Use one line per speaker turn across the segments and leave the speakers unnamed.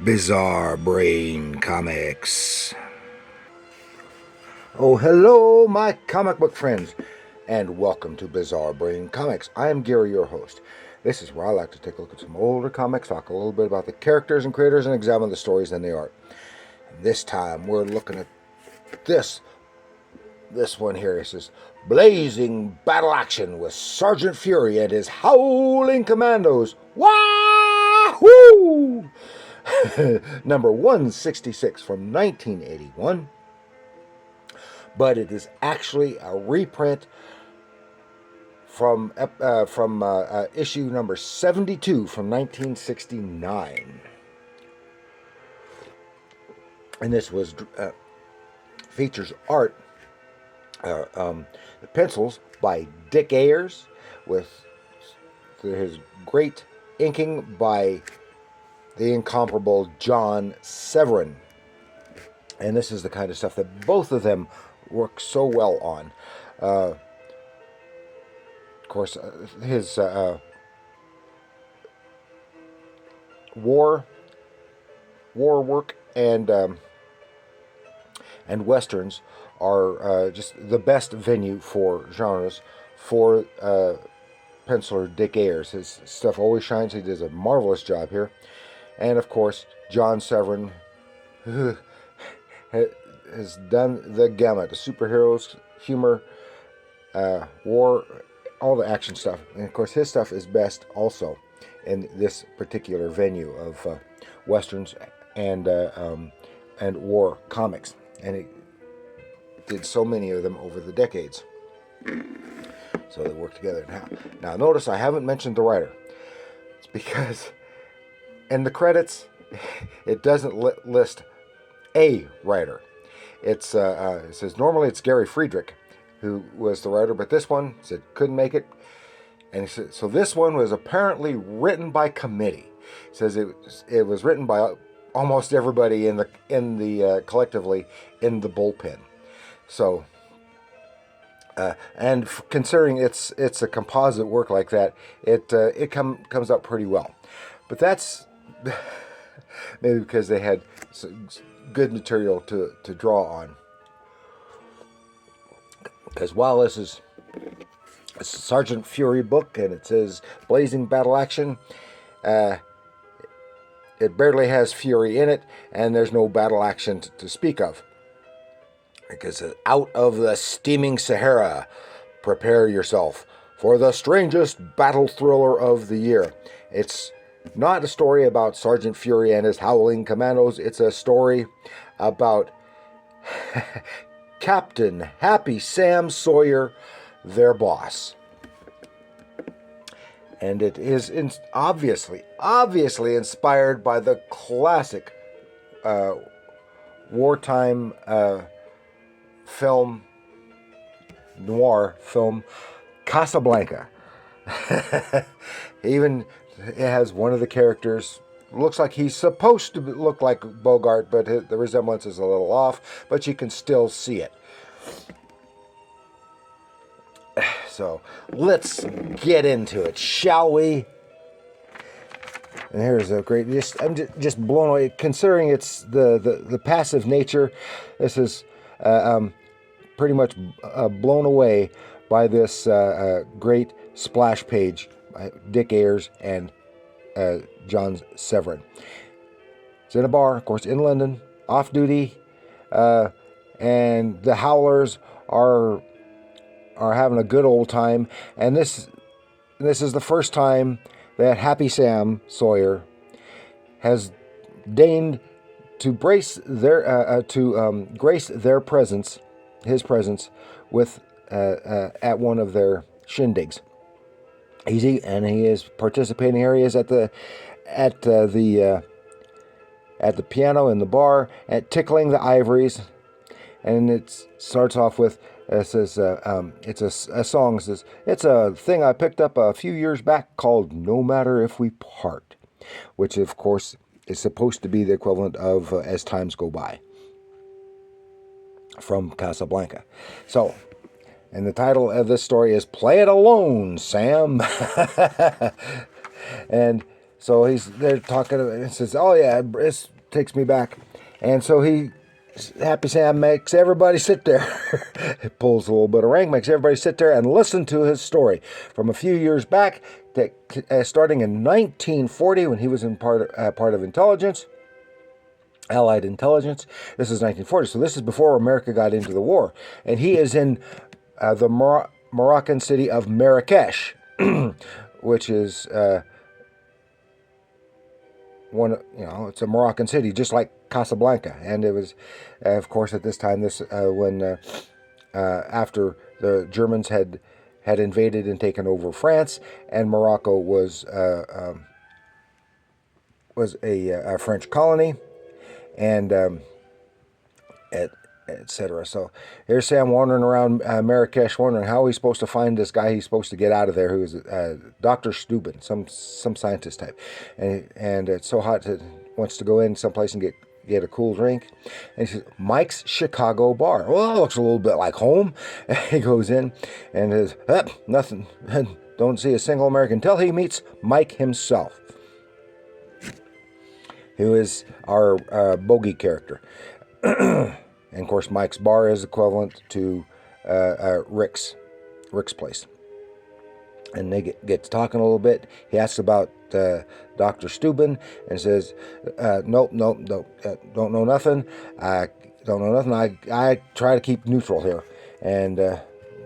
Bizarre Brain Comics. Oh, hello, my comic book friends, and welcome to Bizarre Brain Comics. I am Gary, your host. This is where I like to take a look at some older comics, talk a little bit about the characters and creators, and examine the stories and the art. And this time, we're looking at this one here. It says, Blazing Battle Action with Sergeant Fury and his Howling Commandos. Wahoo! Number 166 from 1981. But it is actually a reprint from issue number 72 from 1969. And this was features art, pencils by Dick Ayers, with his great inking by the incomparable John Severin. And this is the kind of stuff that both of them work so well on. Of course, his war work and westerns are just the best venue for genres for penciler Dick Ayers. His stuff always shines. He does a marvelous job here. And of course, John Severin has done the gamut of superheroes, humor, war, all the action stuff. And of course, his stuff is best also in this particular venue of westerns and war comics. And he did so many of them over the decades. So they work together. Now notice I haven't mentioned the writer. It's because in the credits, it doesn't list a writer. It says normally it's Gary Friedrich who was the writer, but this one said couldn't make it. And he said, so this one was apparently written by committee. It says it was written by almost everybody in the collectively in the bullpen. So and considering it's a composite work like that, it comes up pretty well. But that's maybe because they had good material to draw on. Because while this is a Sergeant Fury book and it says Blazing Battle Action, it barely has Fury in it, and there's no battle action to speak of. Because out of the steaming Sahara, prepare yourself for the strangest battle thriller of the year. It's not a story about Sergeant Fury and his Howling Commandos. It's a story about Captain Happy Sam Sawyer, their boss. And it is obviously inspired by the classic wartime noir film Casablanca. Even it has one of the characters, looks like he's supposed to look like Bogart, but the resemblance is a little off, but you can still see it. So let's get into it, shall we? And here's a great, I'm just blown away, considering it's the passive nature. This is pretty much blown away by this great splash page by Dick Ayers and John Severin. It's in a bar, of course, in London, off duty, and the Howlers are having a good old time. And this is the first time that Happy Sam Sawyer has deigned to grace their presence, his presence, with at one of their shindigs. He is participating here. He is at the piano in the bar, at tickling the ivories, and it starts off with says it's a song. It says it's a thing I picked up a few years back called "No Matter If We Part," which of course is supposed to be the equivalent of "As Times Go By" from Casablanca. So. And the title of this story is "Play It Alone, Sam." And so they're talking. It says, "Oh yeah, it's takes me back. And so Happy Sam makes everybody sit there. It pulls a little bit of rank, makes everybody sit there and listen to his story from a few years back, starting in 1940 when he was in part of intelligence, Allied intelligence. This is 1940, so this is before America got into the war. And he is in the Moroccan city of Marrakesh, which is it's a Moroccan city, just like Casablanca. And it was, of course, at this time, when after the Germans had invaded and taken over France, and Morocco was a French colony, and etc. So here's Sam wandering around Marrakesh, wondering how he's supposed to find this guy he's supposed to get out of there, who is Dr. Steuben, some scientist type, and it's so hot that wants to go in someplace and get a cool drink. And he says, Mike's Chicago Bar. Well, it looks a little bit like home. And he goes in and says, nothing. Don't see a single American till he meets Mike himself, who is our bogey character. And of course, Mike's bar is equivalent to Rick's place. And they get to talking a little bit. He asks about Dr. Steuben and says, nope, don't know nothing. I don't know nothing. I try to keep neutral here. And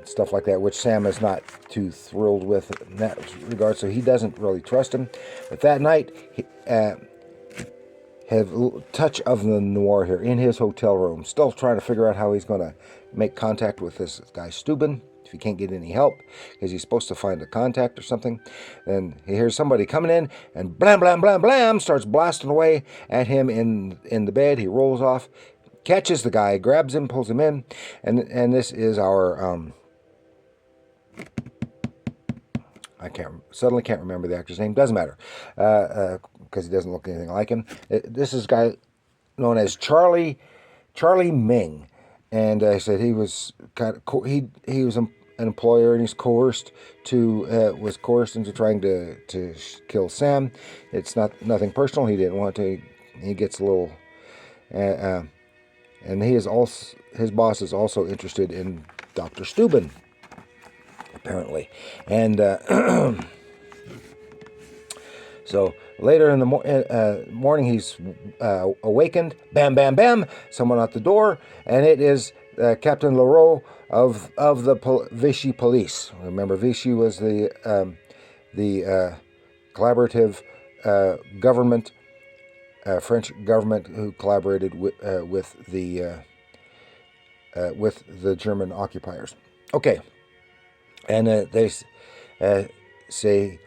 stuff like that, which Sam is not too thrilled with in that regard, so he doesn't really trust him. But that night, he have a touch of the noir here in his hotel room, still trying to figure out how he's going to make contact with this guy Steuben, if he can't get any help, because he's supposed to find a contact or something. Then he hears somebody coming in, and blam, blam, blam, blam, starts blasting away at him in the bed. He rolls off, catches the guy, grabs him, pulls him in, and this is our... I suddenly can't remember the actor's name. Doesn't matter, because he doesn't look anything like him. This is a guy known as Charlie Ming, and I said he was he was an employer, and he's coerced into trying to kill Sam. It's nothing personal. He didn't want to. He gets a little, and his boss is also interested in Dr. Steuben, apparently. And so later in the morning, he's awakened. Bam, bam, bam! Someone at the door, and it is Captain Leroux of the Vichy police. Remember, Vichy was the collaborative government, French government, who collaborated with the German occupiers. Okay. And they say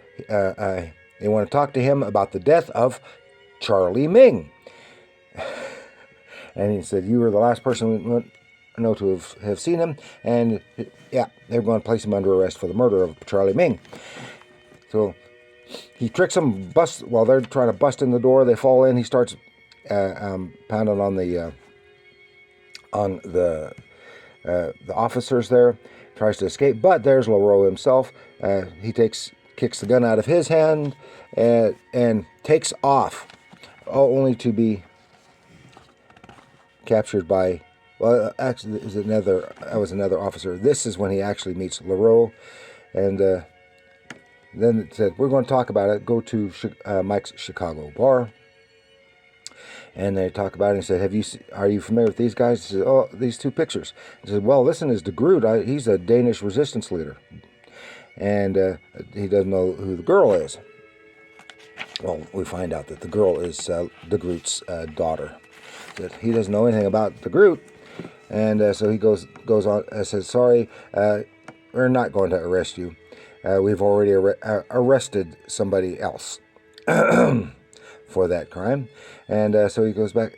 they want to talk to him about the death of Charlie Ming. And he said, you were the last person we know to have seen him. And yeah, they're going to place him under arrest for the murder of Charlie Ming. So he tricks them, while they're trying to bust in the door. They fall in. He starts pounding on the officers there. Tries to escape, but there's Leroux himself. He kicks the gun out of his hand and takes off, only to be captured by, well, actually, that was another officer. This is when he actually meets Leroux, and then it said, we're going to talk about it. Go to Mike's Chicago Bar. And they talk about it and said, are you familiar with these guys? He said, oh, these two pictures. He said, well, listen, is De Groot. He's a Danish resistance leader. And he doesn't know who the girl is. Well, we find out that the girl is De Groot's daughter. That he doesn't know anything about De Groot. And so he goes on and says, sorry, we're not going to arrest you. We've already arrested somebody else for that crime. And so he goes back.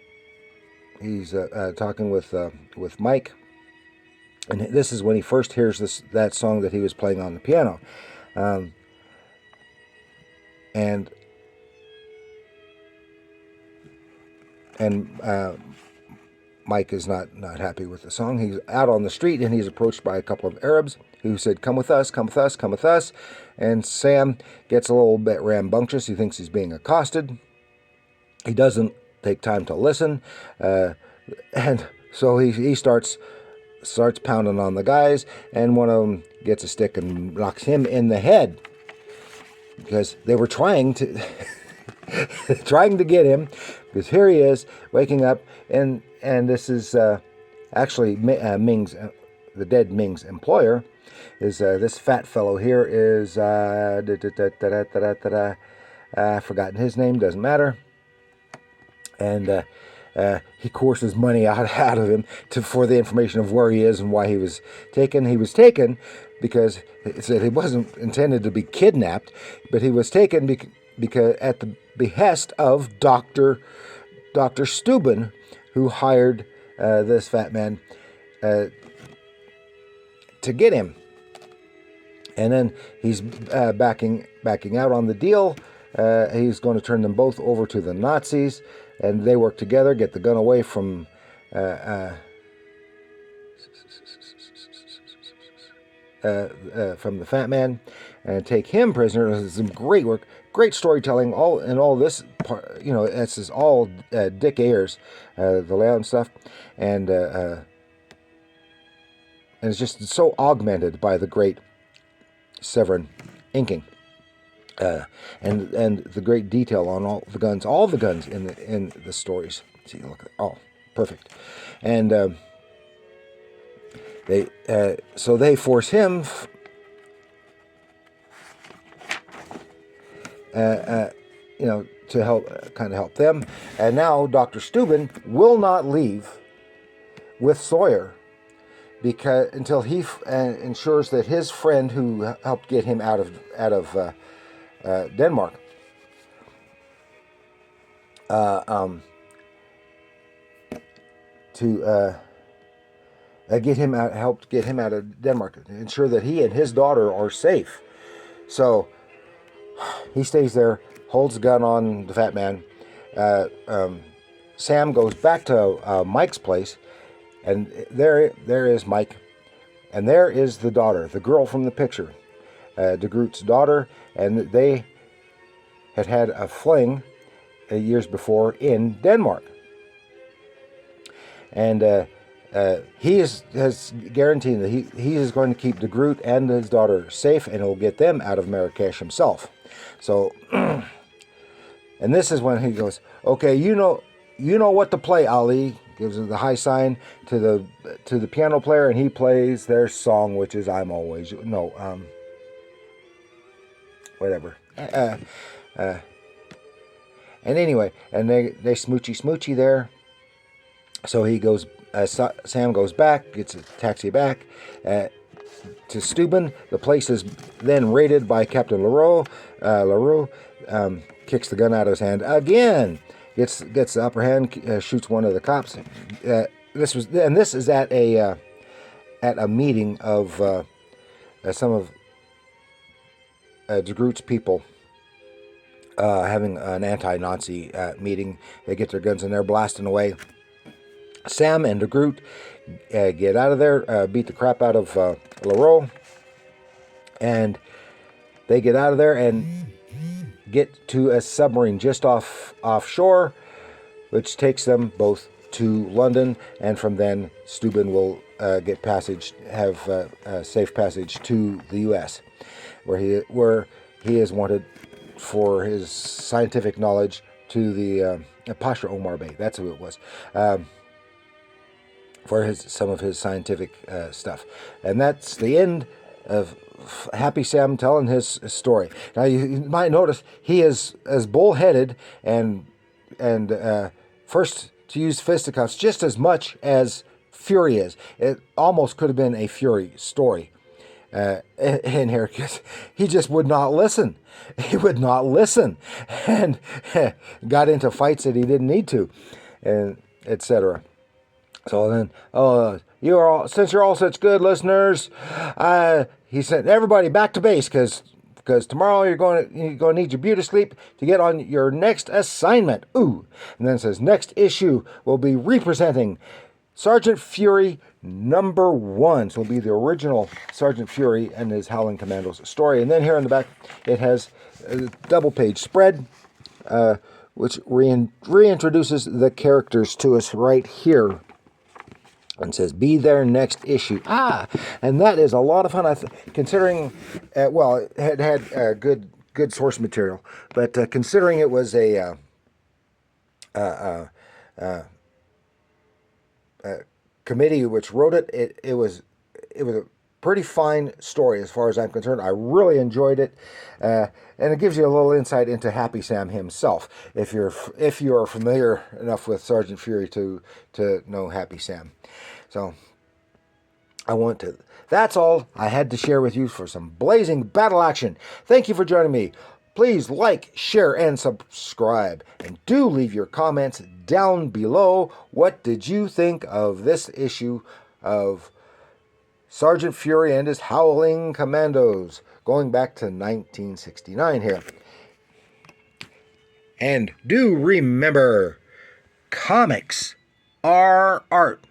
He's talking with Mike, and this is when he first hears that song that he was playing on the piano, and Mike is not happy with the song. He's out on the street, and he's approached by a couple of Arabs who said, come with us, come with us, come with us. And Sam gets a little bit rambunctious. He thinks he's being accosted. He doesn't take time to listen, and so he starts pounding on the guys, and one of them gets a stick and knocks him in the head because they were trying to trying to get him, because here he is waking up, and this is actually Ming's, the dead Ming's employer, is this fat fellow here is I've forgotten his name, doesn't matter, and he courses money out of him for the information of where he is and why he was taken. He was taken because it said he wasn't intended to be kidnapped, but he was taken because at the behest of Dr. Steuben, who hired this fat man to get him. And then he's backing out on the deal. He's going to turn them both over to the Nazis, and they work together, get the gun away from the fat man, and take him prisoner. It's some great work, great storytelling. All this part, this is all Dick Ayers, the layout and stuff, and it's just so augmented by the great Severin inking. And the great detail on all the guns in the stories. See, look at perfect, and they force him, to help them, and now Dr. Steuben will not leave with Sawyer until he ensures that his friend who helped get him out of Denmark, helped get him out of Denmark, ensure that he and his daughter are safe. So he stays there, holds the gun on the fat man. Sam goes back to Mike's place, and there is Mike, and there is the daughter, the girl from the picture, de Groot's daughter, and they had a fling years before in Denmark. And he has guaranteed that he is going to keep de Groot and his daughter safe, and he'll get them out of Marrakesh himself. So, and this is when he goes, okay, you know what to play, Ali. Gives the high sign to the piano player, and he plays their song, which is whatever. And anyway, and they smoochy there. So he goes. Sam goes back, gets a taxi back to Steuben. The place is then raided by Captain LaRue. Kicks the gun out of his hand again. Gets the upper hand. Shoots one of the cops. This is at a meeting of some of de Groot's people, having an anti-Nazi meeting. They get their guns and they're blasting away. Sam and de Groot get out of there, beat the crap out of LaRue, and they get out of there and get to a submarine just offshore, which takes them both to London, and from then Steuben will have safe passage to the U.S., where he is wanted for his scientific knowledge to the Pasha Omar Bey. That's who it was. For some of his scientific stuff. And that's the end of Happy Sam telling his story. Now you might notice he is as bullheaded and first to use fisticuffs just as much as Fury is. It almost could have been a Fury story in here, because he just would not listen. He would not listen, and got into fights that he didn't need to, and etc. So then, since you're all such good listeners, he said, everybody back to base, because tomorrow you're going to need your beauty sleep to get on your next assignment. Ooh, and then it says next issue will be representing Sergeant Fury #1. So it'll be the original Sergeant Fury and his Howling Commandos story. And then here in the back, it has a double-page spread which reintroduces the characters to us right here. And says, be there next issue. And that is a lot of fun. Considering, well, it had good source material, but considering it was a committee which wrote it, it was a pretty fine story as far as I'm concerned. I really enjoyed it, and it gives you a little insight into Happy Sam himself, if you are familiar enough with Sergeant Fury to know Happy Sam. So that's all I had to share with you for some blazing battle action. Thank you for joining me. Please like, share, and subscribe. And do leave your comments down below. What did you think of this issue of Sergeant Fury and his Howling Commandos, going back to 1969 here? And do remember, comics are art.